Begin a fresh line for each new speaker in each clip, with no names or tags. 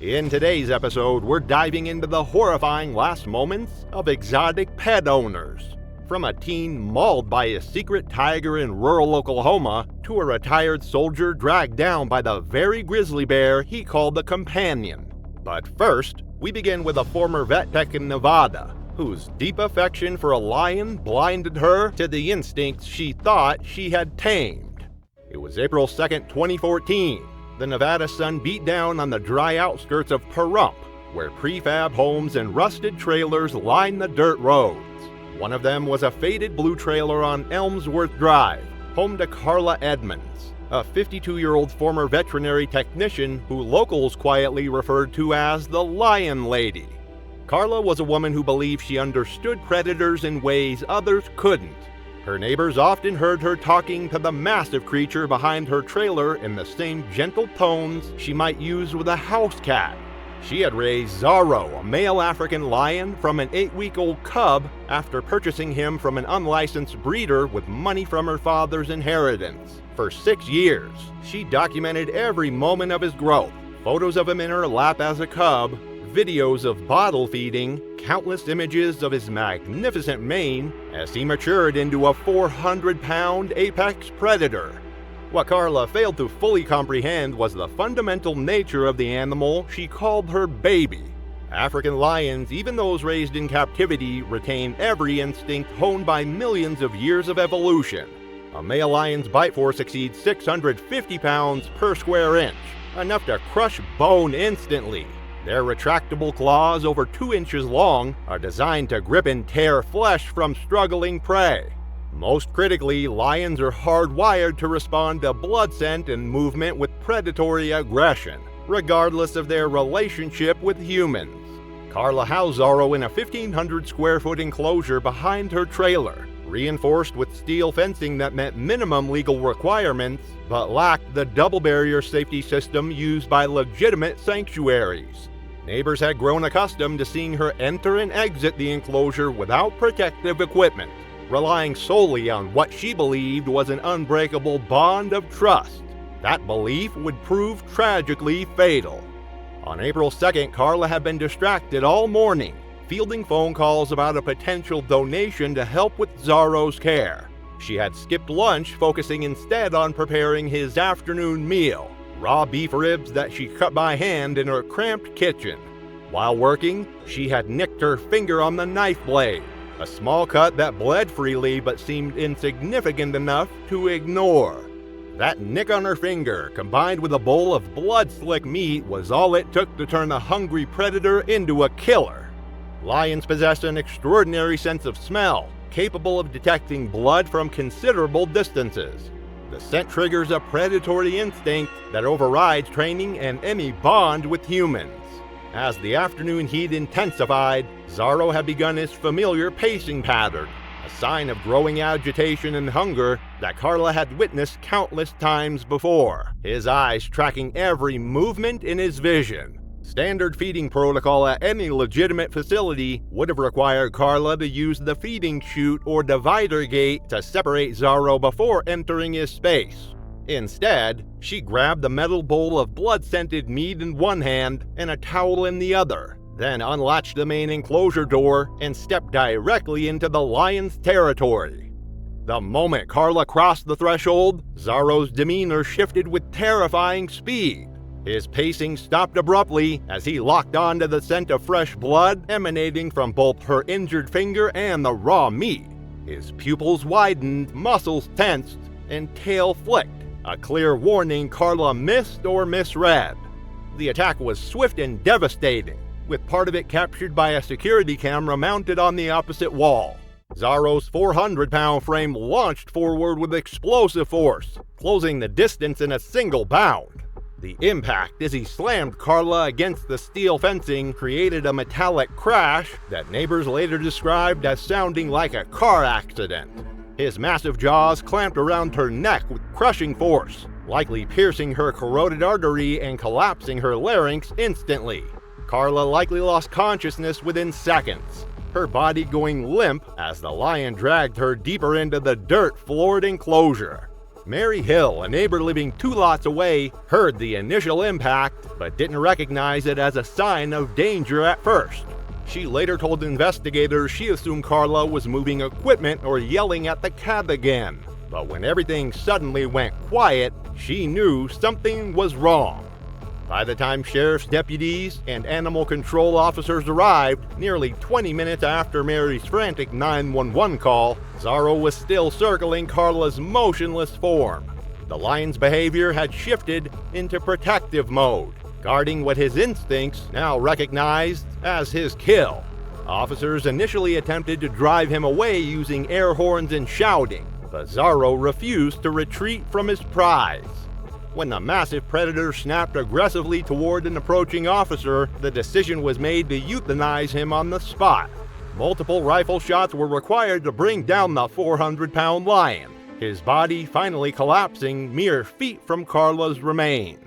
In today's episode, we're diving into the horrifying last moments of exotic pet owners. From a teen mauled by a secret tiger in rural Oklahoma to a retired soldier dragged down by the very grizzly bear he called the companion. But first, we begin with a former vet tech in Nevada, whose deep affection for a lion blinded her to the instincts she thought she had tamed. It was April 2nd, 2014. The Nevada sun beat down on the dry outskirts of Pahrump, where prefab homes and rusted trailers line the dirt roads. One of them was a faded blue trailer on Elmsworth Drive, home to Carla Edmonds, a 52-year-old former veterinary technician who locals quietly referred to as the Lion Lady. Carla was a woman who believed she understood predators in ways others couldn't. Her neighbors often heard her talking to the massive creature behind her trailer in the same gentle tones she might use with a house cat. She had raised Zorro, a male African lion, from an 8-week-old cub after purchasing him from an unlicensed breeder with money from her father's inheritance. For 6 years, she documented every moment of his growth, photos of him in her lap as a cub, videos of bottle feeding, countless images of his magnificent mane as he matured into a 400-pound apex predator. What Carla failed to fully comprehend was the fundamental nature of the animal she called her baby. African lions, even those raised in captivity, retain every instinct honed by millions of years of evolution. A male lion's bite force exceeds 650 pounds per square inch, enough to crush bone instantly. Their retractable claws, over 2 inches long, are designed to grip and tear flesh from struggling prey. Most critically, lions are hardwired to respond to blood scent and movement with predatory aggression, regardless of their relationship with humans. Carla housed Zorro in a 1,500 square foot enclosure behind her trailer, reinforced with steel fencing that met minimum legal requirements, but lacked the double barrier safety system used by legitimate sanctuaries. Neighbors had grown accustomed to seeing her enter and exit the enclosure without protective equipment, relying solely on what she believed was an unbreakable bond of trust. That belief would prove tragically fatal. On April 2nd, Carla had been distracted all morning, fielding phone calls about a potential donation to help with Zorro's care. She had skipped lunch, focusing instead on preparing his afternoon meal, raw beef ribs that she cut by hand in her cramped kitchen. While working, she had nicked her finger on the knife blade, a small cut that bled freely but seemed insignificant enough to ignore. That nick on her finger, combined with a bowl of blood-slick meat, was all it took to turn a hungry predator into a killer. Lions possess an extraordinary sense of smell, capable of detecting blood from considerable distances. The scent triggers a predatory instinct that overrides training and any bond with humans. As the afternoon heat intensified, Zorro had begun his familiar pacing pattern, a sign of growing agitation and hunger that Carla had witnessed countless times before, his eyes tracking every movement in his vision. Standard feeding protocol at any legitimate facility would have required Carla to use the feeding chute or divider gate to separate Zorro before entering his space. Instead, she grabbed the metal bowl of blood-scented meat in one hand and a towel in the other, then unlatched the main enclosure door and stepped directly into the lion's territory. The moment Carla crossed the threshold, Zorro's demeanor shifted with terrifying speed. His pacing stopped abruptly as he locked onto the scent of fresh blood emanating from both her injured finger and the raw meat. His pupils widened, muscles tensed, and tail flicked, a clear warning Carla missed or misread. The attack was swift and devastating, with part of it captured by a security camera mounted on the opposite wall. Zorro's 400-pound frame launched forward with explosive force, closing the distance in a single bound. The impact as he slammed Carla against the steel fencing created a metallic crash that neighbors later described as sounding like a car accident. His massive jaws clamped around her neck with crushing force, likely piercing her carotid artery and collapsing her larynx instantly. Carla likely lost consciousness within seconds, her body going limp as the lion dragged her deeper into the dirt-floored enclosure. Mary Hill, a neighbor living 2 lots away, heard the initial impact but didn't recognize it as a sign of danger at first. She later told investigators she assumed Carla was moving equipment or yelling at the cab again. But when everything suddenly went quiet, she knew something was wrong. By the time sheriff's deputies and animal control officers arrived, nearly 20 minutes after Mary's frantic 911 call, Zorro was still circling Carla's motionless form. The lion's behavior had shifted into protective mode, guarding what his instincts now recognized as his kill. Officers initially attempted to drive him away using air horns and shouting, but Zorro refused to retreat from his prize. When the massive predator snapped aggressively toward an approaching officer, the decision was made to euthanize him on the spot. Multiple rifle shots were required to bring down the 400-pound lion, his body finally collapsing mere feet from Carla's remains.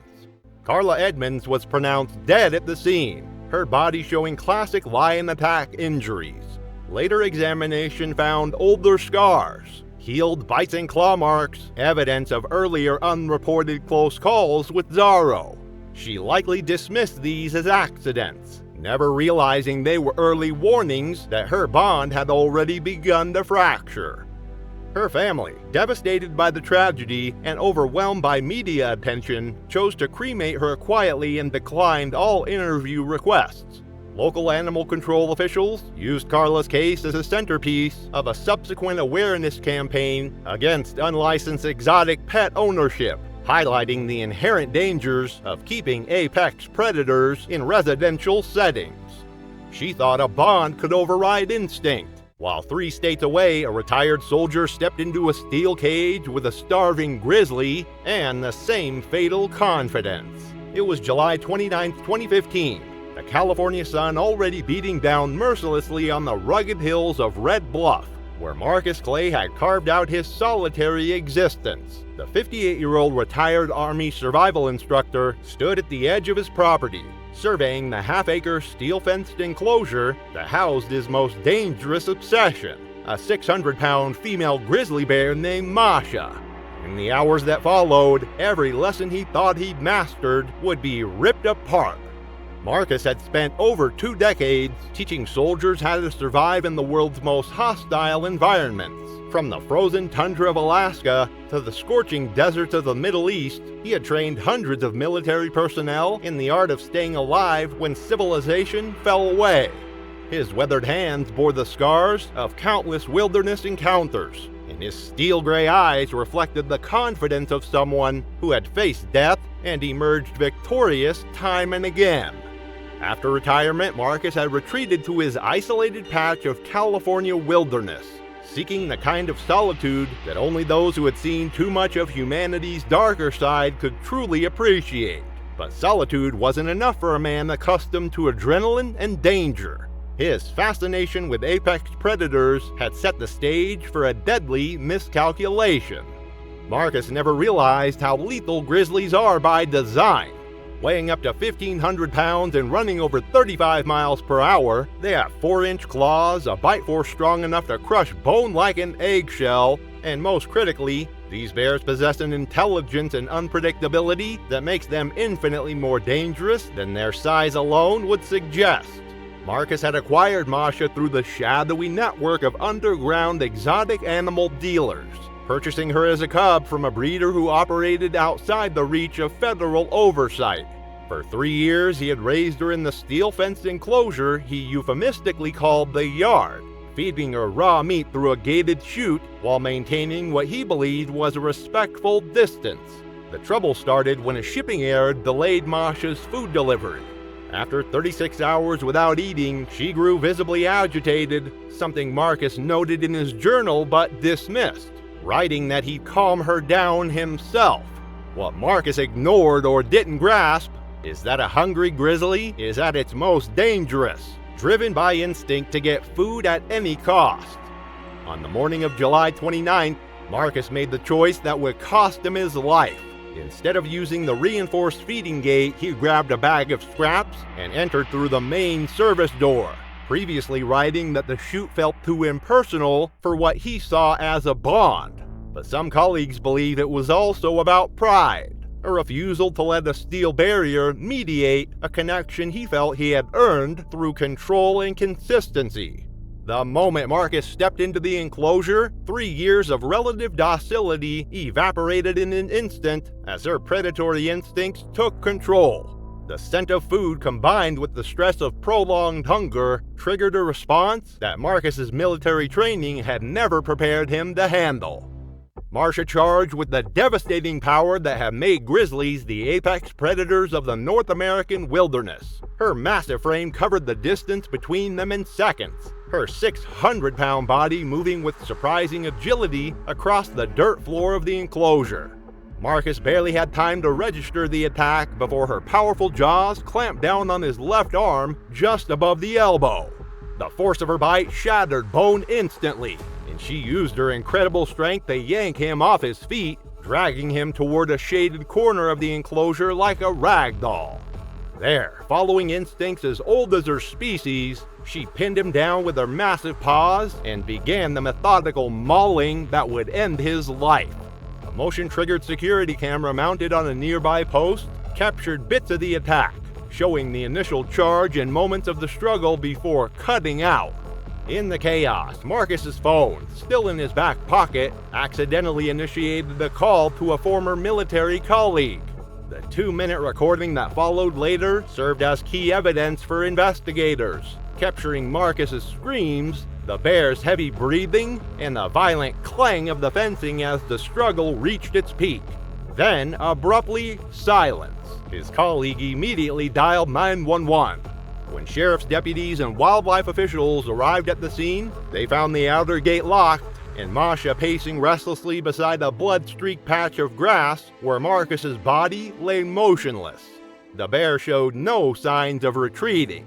Carla Edmonds was pronounced dead at the scene, her body showing classic lion attack injuries. Later examination found older scars, healed bites and claw marks, evidence of earlier unreported close calls with Zorro. She likely dismissed these as accidents, never realizing they were early warnings that her bond had already begun to fracture. Her family, devastated by the tragedy and overwhelmed by media attention, chose to cremate her quietly and declined all interview requests. Local animal control officials used Carla's case as a centerpiece of a subsequent awareness campaign against unlicensed exotic pet ownership, highlighting the inherent dangers of keeping apex predators in residential settings. She thought a bond could override instinct. While 3 states away, a retired soldier stepped into a steel cage with a starving grizzly and the same fatal confidence. It was July 29, 2015. The California sun already beating down mercilessly on the rugged hills of Red Bluff, where Marcus Clay had carved out his solitary existence. The 58-year-old retired Army survival instructor stood at the edge of his property, surveying the half-acre steel-fenced enclosure that housed his most dangerous obsession, a 600-pound female grizzly bear named Masha. In the hours that followed, every lesson he thought he'd mastered would be ripped apart. Marcus had spent over 2 decades teaching soldiers how to survive in the world's most hostile environments. From the frozen tundra of Alaska to the scorching deserts of the Middle East, he had trained hundreds of military personnel in the art of staying alive when civilization fell away. His weathered hands bore the scars of countless wilderness encounters, and his steel-gray eyes reflected the confidence of someone who had faced death and emerged victorious time and again. After retirement, Marcus had retreated to his isolated patch of California wilderness, seeking the kind of solitude that only those who had seen too much of humanity's darker side could truly appreciate. But solitude wasn't enough for a man accustomed to adrenaline and danger. His fascination with apex predators had set the stage for a deadly miscalculation. Marcus never realized how lethal grizzlies are by design. Weighing up to 1,500 pounds and running over 35 miles per hour, they have 4-inch claws, a bite force strong enough to crush bone like an eggshell, and most critically, these bears possess an intelligence and unpredictability that makes them infinitely more dangerous than their size alone would suggest. Marcus had acquired Masha through the shadowy network of underground exotic animal dealers, purchasing her as a cub from a breeder who operated outside the reach of federal oversight. For 3 years, he had raised her in the steel-fenced enclosure he euphemistically called the yard, feeding her raw meat through a gated chute while maintaining what he believed was a respectful distance. The trouble started when a shipping error delayed Masha's food delivery. After 36 hours without eating, she grew visibly agitated, something Marcus noted in his journal but dismissed, writing that he'd calm her down himself. What Marcus ignored or didn't grasp is that a hungry grizzly is at its most dangerous, driven by instinct to get food at any cost. On the morning of July 29th, Marcus made the choice that would cost him his life. Instead of using the reinforced feeding gate, he grabbed a bag of scraps and entered through the main service door, previously writing that the chute felt too impersonal for what he saw as a bond. But some colleagues believe it was also about pride, a refusal to let a steel barrier mediate a connection he felt he had earned through control and consistency. The moment Marcus stepped into the enclosure, 3 years of relative docility evaporated in an instant as her predatory instincts took control. The scent of food combined with the stress of prolonged hunger triggered a response that Marcus's military training had never prepared him to handle. Marcia charged with the devastating power that had made grizzlies the apex predators of the North American wilderness. Her massive frame covered the distance between them in seconds, her 600-pound body moving with surprising agility across the dirt floor of the enclosure. Marcus barely had time to register the attack before her powerful jaws clamped down on his left arm just above the elbow. The force of her bite shattered bone instantly, and she used her incredible strength to yank him off his feet, dragging him toward a shaded corner of the enclosure like a rag doll. There, following instincts as old as her species, she pinned him down with her massive paws and began the methodical mauling that would end his life. A motion-triggered security camera mounted on a nearby post captured bits of the attack, showing the initial charge and moments of the struggle before cutting out. In the chaos, Marcus's phone, still in his back pocket, accidentally initiated the call to a former military colleague. The 2-minute recording that followed later served as key evidence for investigators, capturing Marcus's screams, the bear's heavy breathing, and the violent clang of the fencing as the struggle reached its peak. Then, abruptly, silence. His colleague immediately dialed 911. When sheriff's deputies and wildlife officials arrived at the scene, they found the outer gate locked and Masha pacing restlessly beside a blood-streaked patch of grass where Marcus's body lay motionless. The bear showed no signs of retreating.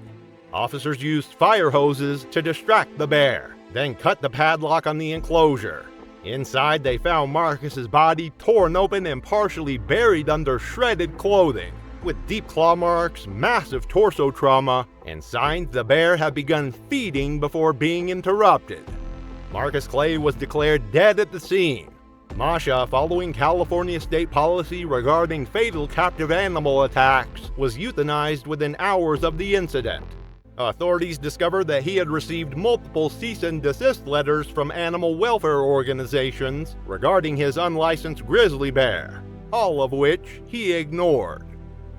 Officers used fire hoses to distract the bear, then cut the padlock on the enclosure. Inside, they found Marcus's body torn open and partially buried under shredded clothing, with deep claw marks, massive torso trauma, and signs the bear had begun feeding before being interrupted. Marcus Clay was declared dead at the scene. Masha, following California state policy regarding fatal captive animal attacks, was euthanized within hours of the incident. Authorities discovered that he had received multiple cease and desist letters from animal welfare organizations regarding his unlicensed grizzly bear, all of which he ignored.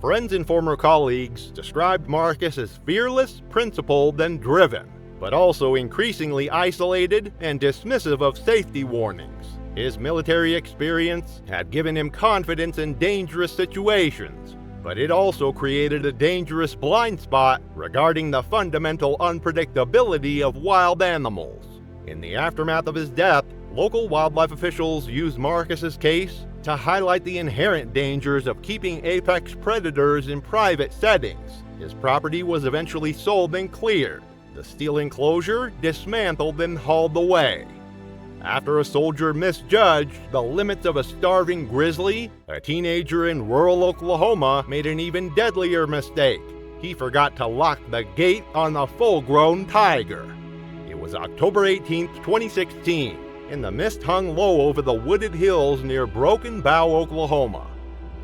Friends and former colleagues described Marcus as fearless, principled, and driven, but also increasingly isolated and dismissive of safety warnings. His military experience had given him confidence in dangerous situations, but it also created a dangerous blind spot regarding the fundamental unpredictability of wild animals. In the aftermath of his death, local wildlife officials used Marcus's case to highlight the inherent dangers of keeping apex predators in private settings. His property was eventually sold and cleared, the steel enclosure dismantled and hauled away. After a soldier misjudged the limits of a starving grizzly, a teenager in rural Oklahoma made an even deadlier mistake. He forgot to lock the gate on a full-grown tiger. It was October 18, 2016, and the mist hung low over the wooded hills near Broken Bow, Oklahoma.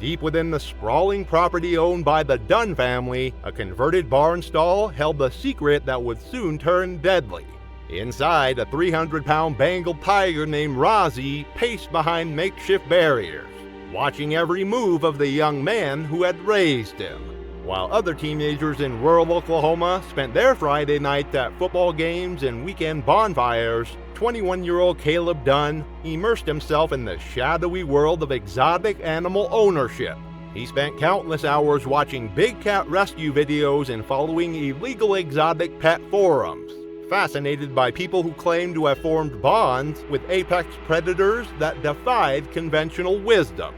Deep within the sprawling property owned by the Dunn family, a converted barn stall held the secret that would soon turn deadly. Inside, a 300-pound Bengal tiger named Rozzy paced behind makeshift barriers, watching every move of the young man who had raised him. While other teenagers in rural Oklahoma spent their Friday nights at football games and weekend bonfires, 21-year-old Caleb Dunn immersed himself in the shadowy world of exotic animal ownership. He spent countless hours watching big cat rescue videos and following illegal exotic pet forums, fascinated by people who claimed to have formed bonds with apex predators that defied conventional wisdom.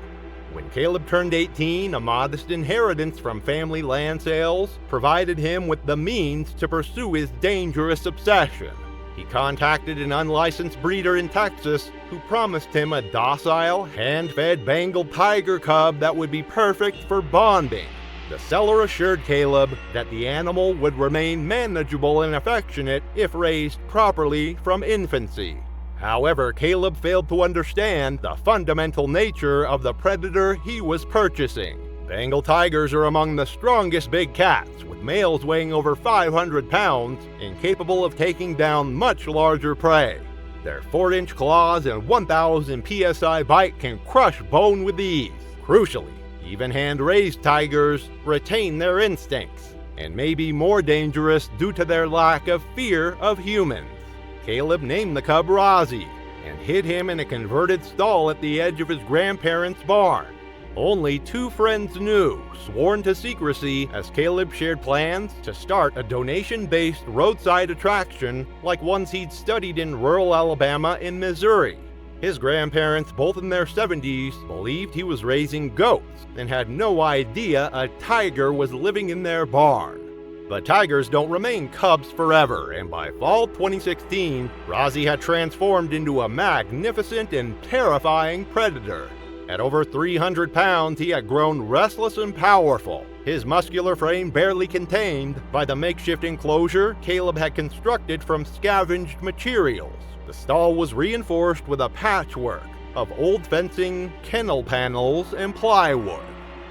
When Caleb turned 18, a modest inheritance from family land sales provided him with the means to pursue his dangerous obsession. He contacted an unlicensed breeder in Texas who promised him a docile, hand-fed Bengal tiger cub that would be perfect for bonding. The seller assured Caleb that the animal would remain manageable and affectionate if raised properly from infancy. However, Caleb failed to understand the fundamental nature of the predator he was purchasing. Bengal tigers are among the strongest big cats, with males weighing over 500 pounds and capable of taking down much larger prey. Their 4-inch claws and 1,000 psi bite can crush bone with ease. Crucially, even hand-raised tigers retain their instincts and may be more dangerous due to their lack of fear of humans. Caleb named the cub Rozzy and hid him in a converted stall at the edge of his grandparents' barn. Only 2 friends knew, sworn to secrecy, as Caleb shared plans to start a donation-based roadside attraction like ones he'd studied in rural Alabama and Missouri. His grandparents, both in their 70s, believed he was raising goats and had no idea a tiger was living in their barn. But tigers don't remain cubs forever, and by fall 2016, Rozzy had transformed into a magnificent and terrifying predator. At over 300 pounds, he had grown restless and powerful, his muscular frame barely contained by the makeshift enclosure Caleb had constructed from scavenged materials. The stall was reinforced with a patchwork of old fencing, kennel panels, and plywood.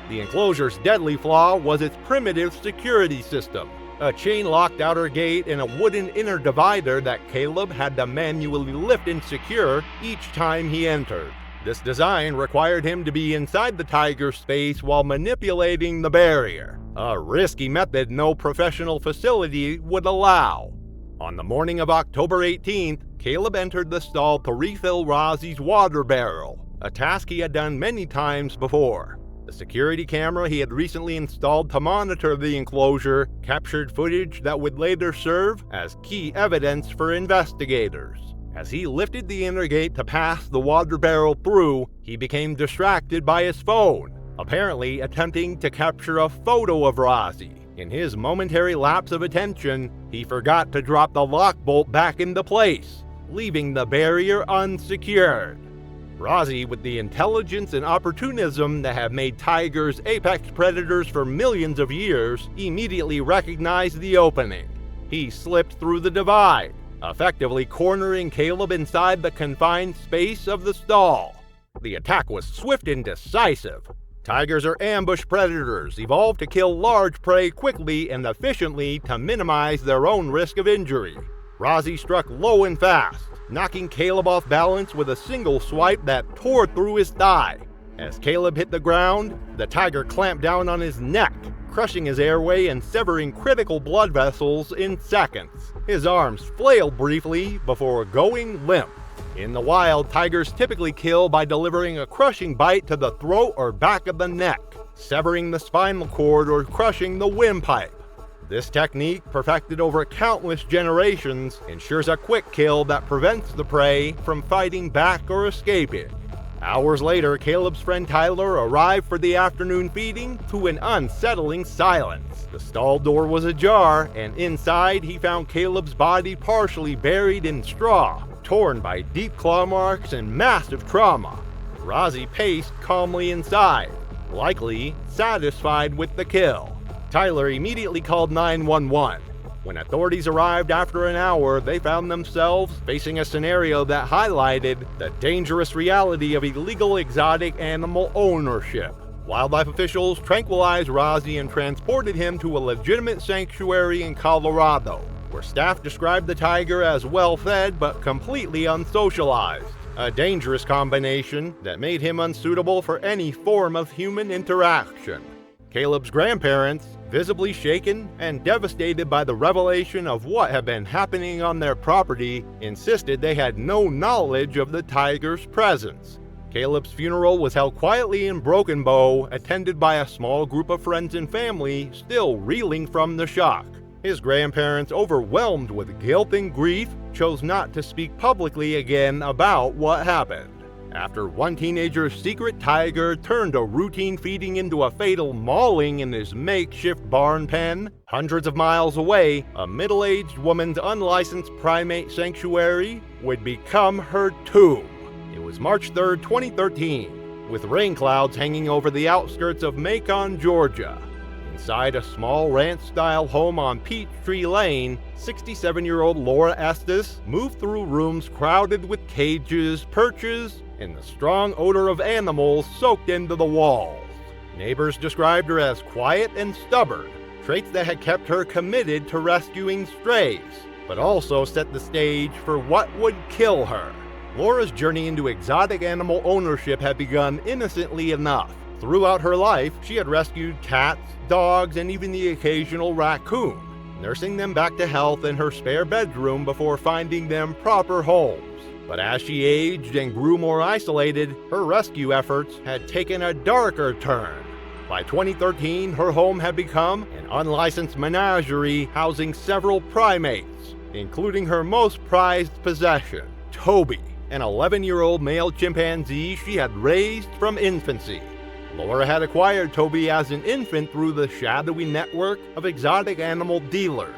The enclosure's deadly flaw was its primitive security system, a chain-locked outer gate and a wooden inner divider that Caleb had to manually lift and secure each time he entered. This design required him to be inside the tiger's space while manipulating the barrier, a risky method no professional facility would allow. On the morning of October 18th, Caleb entered the stall to refill Rozzy's water barrel, a task he had done many times before. The security camera he had recently installed to monitor the enclosure captured footage that would later serve as key evidence for investigators. As he lifted the inner gate to pass the water barrel through, he became distracted by his phone, apparently attempting to capture a photo of Rozzy. In his momentary lapse of attention, he forgot to drop the lock bolt back into place, leaving the barrier unsecured. Rozzy, with the intelligence and opportunism that have made tigers apex predators for millions of years, immediately recognized the opening. He slipped through the divide, effectively cornering Caleb inside the confined space of the stall. The attack was swift and decisive. Tigers are ambush predators, evolved to kill large prey quickly and efficiently to minimize their own risk of injury. Rozzy struck low and fast, knocking Caleb off balance with a single swipe that tore through his thigh. As Caleb hit the ground, the tiger clamped down on his neck, crushing his airway and severing critical blood vessels in seconds. His arms flailed briefly before going limp. In the wild, tigers typically kill by delivering a crushing bite to the throat or back of the neck, severing the spinal cord or crushing the windpipe. This technique, perfected over countless generations, ensures a quick kill that prevents the prey from fighting back or escaping. Hours later, Caleb's friend Tyler arrived for the afternoon feeding to an unsettling silence. The stall door was ajar, and inside he found Caleb's body partially buried in straw, torn by deep claw marks and massive trauma. Rozzy paced calmly inside, likely satisfied with the kill. Tyler immediately called 911. When authorities arrived after an hour, they found themselves facing a scenario that highlighted the dangerous reality of illegal exotic animal ownership. Wildlife officials tranquilized Rozzy and transported him to a legitimate sanctuary in Colorado, where staff described the tiger as well-fed but completely unsocialized, a dangerous combination that made him unsuitable for any form of human interaction. Caleb's grandparents, visibly shaken and devastated by the revelation of what had been happening on their property, insisted they had no knowledge of the tiger's presence. Caleb's funeral was held quietly in Broken Bow, attended by a small group of friends and family still reeling from the shock. His grandparents, overwhelmed with guilt and grief, chose not to speak publicly again about what happened. After one teenager's secret tiger turned a routine feeding into a fatal mauling in his makeshift barn pen, hundreds of miles away, a middle-aged woman's unlicensed primate sanctuary would become her tomb. It was March 3, 2013, with rain clouds hanging over the outskirts of Macon, Georgia. In Inside a small ranch-style home on Peachtree Lane, 67-year-old Laura Estes moved through rooms crowded with cages, perches, and the strong odor of animals soaked into the walls. Neighbors described her as quiet and stubborn, traits that had kept her committed to rescuing strays, but also set the stage for what would kill her. Laura's journey into exotic animal ownership had begun innocently enough. Throughout her life, she had rescued cats, dogs, and even the occasional raccoon, nursing them back to health in her spare bedroom before finding them proper homes. But as she aged and grew more isolated, her rescue efforts had taken a darker turn. By 2013, her home had become an unlicensed menagerie housing several primates, including her most prized possession, Toby, an 11-year-old male chimpanzee she had raised from infancy. Laura had acquired Toby as an infant through the shadowy network of exotic animal dealers,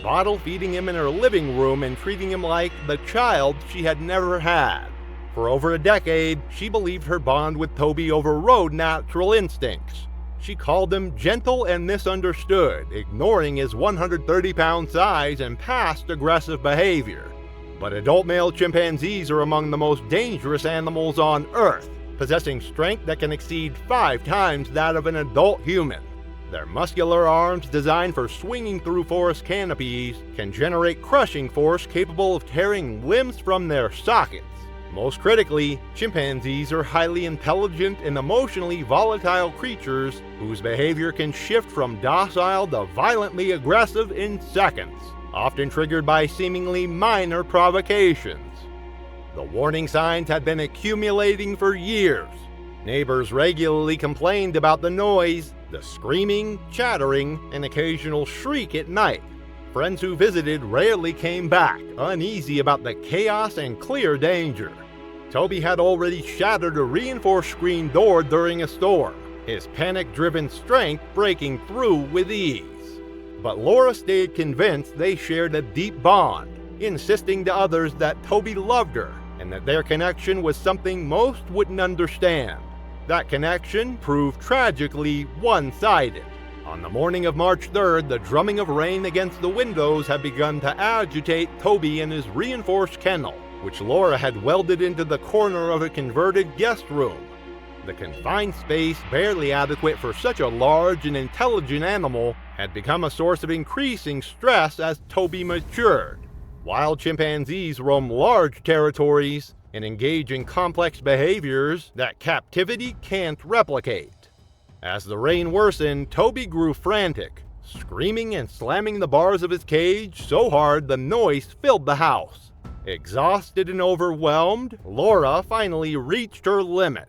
bottle feeding him in her living room and treating him like the child she had never had. For over a decade, she believed her bond with Toby overrode natural instincts. She called him gentle and misunderstood, ignoring his 130-pound size and past aggressive behavior. But adult male chimpanzees are among the most dangerous animals on Earth, possessing strength that can exceed 5 times that of an adult human. Their muscular arms, designed for swinging through forest canopies, can generate crushing force capable of tearing limbs from their sockets. Most critically, chimpanzees are highly intelligent and emotionally volatile creatures whose behavior can shift from docile to violently aggressive in seconds, often triggered by seemingly minor provocations. The warning signs had been accumulating for years. Neighbors regularly complained about the noise, the screaming, chattering, and occasional shriek at night. Friends who visited rarely came back, uneasy about the chaos and clear danger. Toby had already shattered a reinforced screen door during a storm, his panic-driven strength breaking through with ease. But Laura stayed convinced they shared a deep bond, insisting to others that Toby loved her and that their connection was something most wouldn't understand. That connection proved tragically one-sided. On the morning of March 3rd, the drumming of rain against the windows had begun to agitate Toby in his reinforced kennel, which Laura had welded into the corner of a converted guest room. The confined space, barely adequate for such a large and intelligent animal, had become a source of increasing stress as Toby matured. Wild chimpanzees roam large territories and engage in complex behaviors that captivity can't replicate. As the rain worsened, Toby grew frantic, screaming and slamming the bars of his cage so hard the noise filled the house. Exhausted and overwhelmed, Laura finally reached her limit.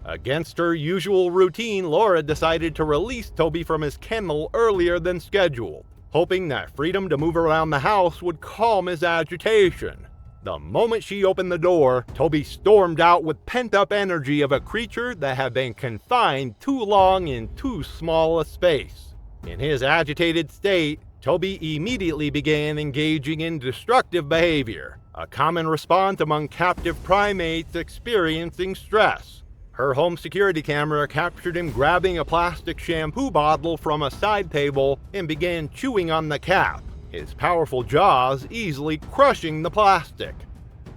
Against her usual routine, Laura decided to release Toby from his kennel earlier than scheduled, hoping that freedom to move around the house would calm his agitation. The moment she opened the door, Toby stormed out with pent-up energy of a creature that had been confined too long in too small a space. In his agitated state, Toby immediately began engaging in destructive behavior, a common response among captive primates experiencing stress. Her home security camera captured him grabbing a plastic shampoo bottle from a side table and began chewing on the cap, his powerful jaws easily crushing the plastic.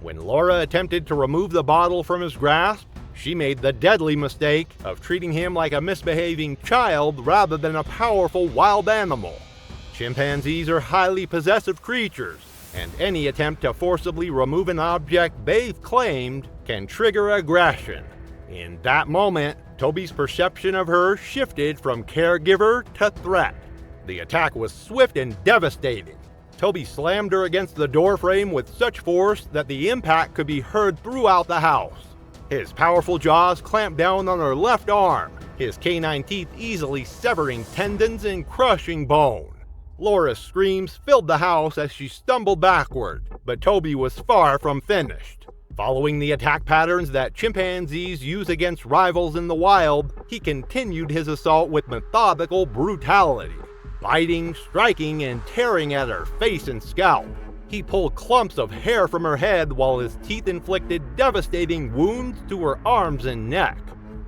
When Laura attempted to remove the bottle from his grasp, she made the deadly mistake of treating him like a misbehaving child rather than a powerful wild animal. Chimpanzees are highly possessive creatures, and any attempt to forcibly remove an object they've claimed can trigger aggression. In that moment, Toby's perception of her shifted from caregiver to threat. The attack was swift and devastating. Toby slammed her against the doorframe with such force that the impact could be heard throughout the house. His powerful jaws clamped down on her left arm, his canine teeth easily severing tendons and crushing bone. Laura's screams filled the house as she stumbled backward, but Toby was far from finished. Following the attack patterns that chimpanzees use against rivals in the wild, he continued his assault with methodical brutality, biting, striking, and tearing at her face and scalp. He pulled clumps of hair from her head while his teeth inflicted devastating wounds to her arms and neck.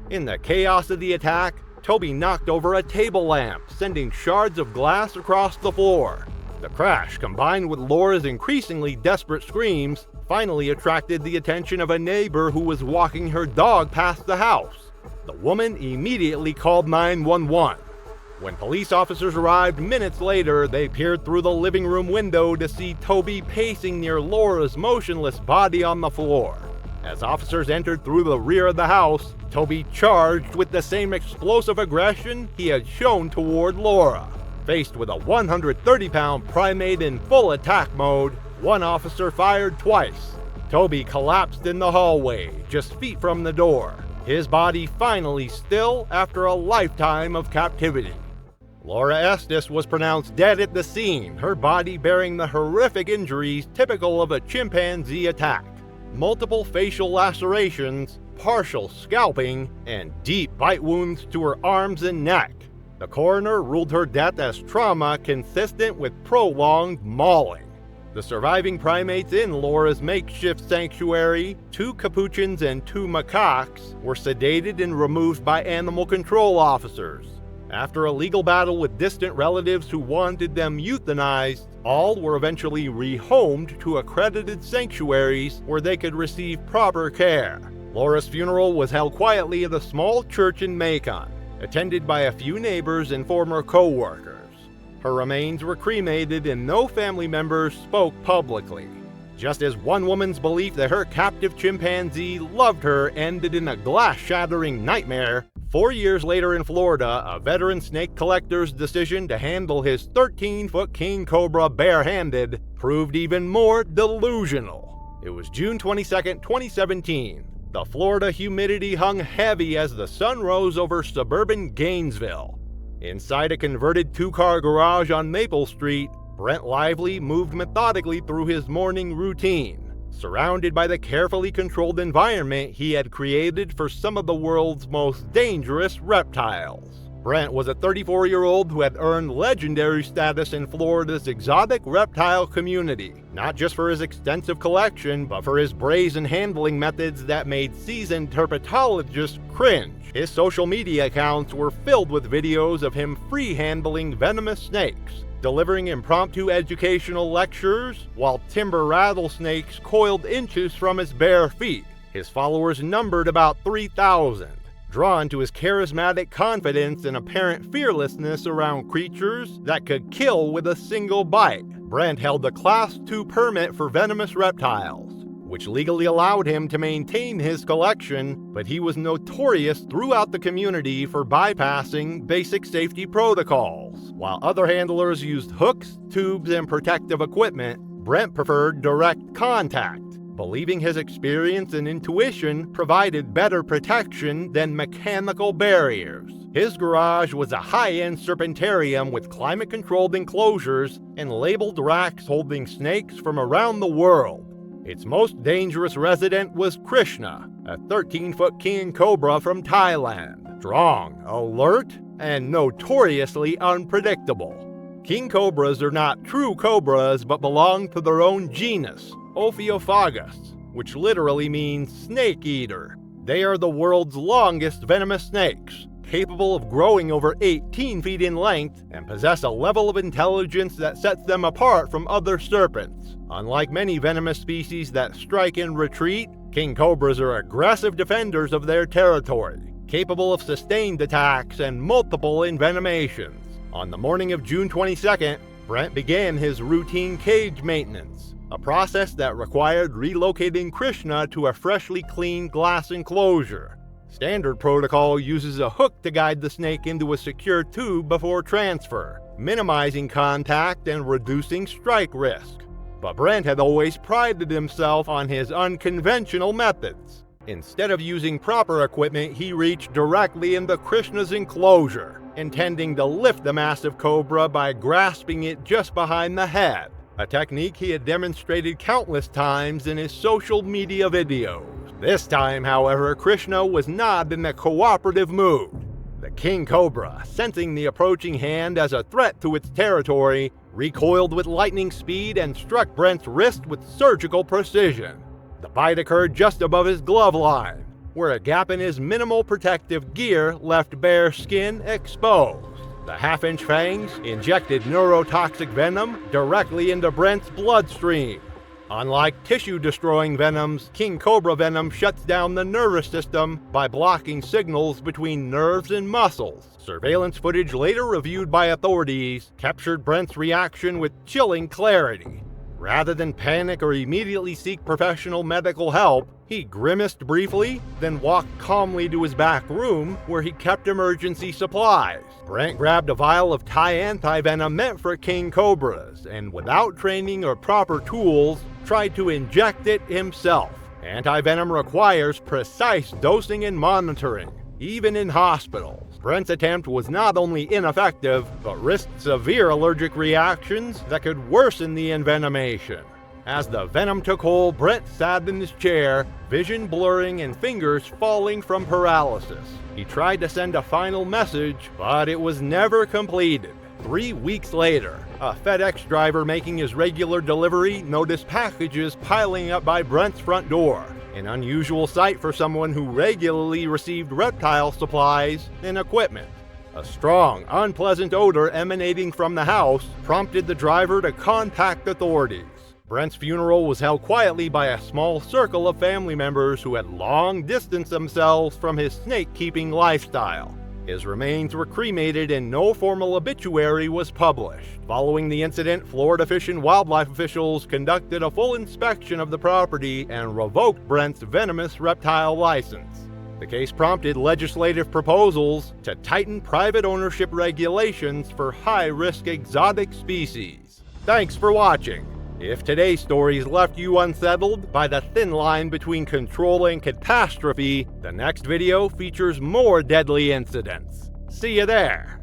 In the chaos of the attack, Toby knocked over a table lamp, sending shards of glass across the floor. The crash, combined with Laura's increasingly desperate screams, finally attracted the attention of a neighbor who was walking her dog past the house. The woman immediately called 911. When police officers arrived minutes later, they peered through the living room window to see Toby pacing near Laura's motionless body on the floor. As officers entered through the rear of the house, Toby charged with the same explosive aggression he had shown toward Laura. Faced with a 130-pound primate in full attack mode, one officer fired twice. Toby collapsed in the hallway, just feet from the door, his body finally still after a lifetime of captivity. Laura Estes was pronounced dead at the scene, her body bearing the horrific injuries typical of a chimpanzee attack. Multiple facial lacerations, partial scalping, and deep bite wounds to her arms and neck. The coroner ruled her death as trauma consistent with prolonged mauling. The surviving primates in Laura's makeshift sanctuary, 2 capuchins and 2 macaques, were sedated and removed by animal control officers. After a legal battle with distant relatives who wanted them euthanized, all were eventually rehomed to accredited sanctuaries where they could receive proper care. Laura's funeral was held quietly at a small church in Macon, attended by a few neighbors and former co-workers. Her remains were cremated and no family members spoke publicly. Just as one woman's belief that her captive chimpanzee loved her ended in a glass-shattering nightmare, 4 years later in Florida, a veteran snake collector's decision to handle his 13-foot king cobra barehanded proved even more delusional. It was June 22, 2017. The Florida humidity hung heavy as the sun rose over suburban Gainesville. Inside a converted 2-car garage on Maple Street, Brent Lively moved methodically through his morning routine, surrounded by the carefully controlled environment he had created for some of the world's most dangerous reptiles. Brent was a 34-year-old who had earned legendary status in Florida's exotic reptile community, not just for his extensive collection, but for his brazen handling methods that made seasoned herpetologists cringe. His social media accounts were filled with videos of him free-handling venomous snakes, delivering impromptu educational lectures, while timber rattlesnakes coiled inches from his bare feet. His followers numbered about 3,000. Drawn to his charismatic confidence and apparent fearlessness around creatures that could kill with a single bite, Brent held a Class II permit for venomous reptiles, which legally allowed him to maintain his collection, but he was notorious throughout the community for bypassing basic safety protocols. While other handlers used hooks, tubes, and protective equipment, Brent preferred direct contact, believing his experience and intuition provided better protection than mechanical barriers. His garage was a high-end serpentarium with climate-controlled enclosures and labeled racks holding snakes from around the world. Its most dangerous resident was Krishna, a 13-foot king cobra from Thailand. Strong, alert, and notoriously unpredictable. King cobras are not true cobras but belong to their own genus, Ophiophagus, which literally means snake eater. They are the world's longest venomous snakes, capable of growing over 18 feet in length and possess a level of intelligence that sets them apart from other serpents. Unlike many venomous species that strike and retreat, king cobras are aggressive defenders of their territory, capable of sustained attacks and multiple envenomations. On the morning of June 22nd, Brent began his routine cage maintenance, a process that required relocating Krishna to a freshly cleaned glass enclosure. Standard protocol uses a hook to guide the snake into a secure tube before transfer, minimizing contact and reducing strike risk. But Brent had always prided himself on his unconventional methods. Instead of using proper equipment, he reached directly into Krishna's enclosure, intending to lift the massive cobra by grasping it just behind the head, a technique he had demonstrated countless times in his social media videos. This time, however, Krishna was not in a cooperative mood. The king cobra, sensing the approaching hand as a threat to its territory, recoiled with lightning speed and struck Brent's wrist with surgical precision. The bite occurred just above his glove line, where a gap in his minimal protective gear left bare skin exposed. The half-inch fangs injected neurotoxic venom directly into Brent's bloodstream. Unlike tissue-destroying venoms, king cobra venom shuts down the nervous system by blocking signals between nerves and muscles. Surveillance footage later reviewed by authorities captured Brent's reaction with chilling clarity. Rather than panic or immediately seek professional medical help, he grimaced briefly, then walked calmly to his back room where he kept emergency supplies. Brent grabbed a vial of Thai anti-venom meant for king cobras, and without training or proper tools, tried to inject it himself. Anti-venom requires precise dosing and monitoring, even in hospitals. Brent's attempt was not only ineffective, but risked severe allergic reactions that could worsen the envenomation. As the venom took hold, Brent sat in his chair, vision blurring and fingers falling from paralysis. He tried to send a final message, but it was never completed. 3 weeks later, a FedEx driver making his regular delivery noticed packages piling up by Brent's front door. An unusual sight for someone who regularly received reptile supplies and equipment. A strong, unpleasant odor emanating from the house prompted the driver to contact authorities. Brent's funeral was held quietly by a small circle of family members who had long distanced themselves from his snake-keeping lifestyle. His remains were cremated and no formal obituary was published. Following the incident, Florida Fish and Wildlife officials conducted a full inspection of the property and revoked Brent's venomous reptile license. The case prompted legislative proposals to tighten private ownership regulations for high-risk exotic species. Thanks for watching. If today's stories left you unsettled by the thin line between control and catastrophe, the next video features more deadly incidents. See you there!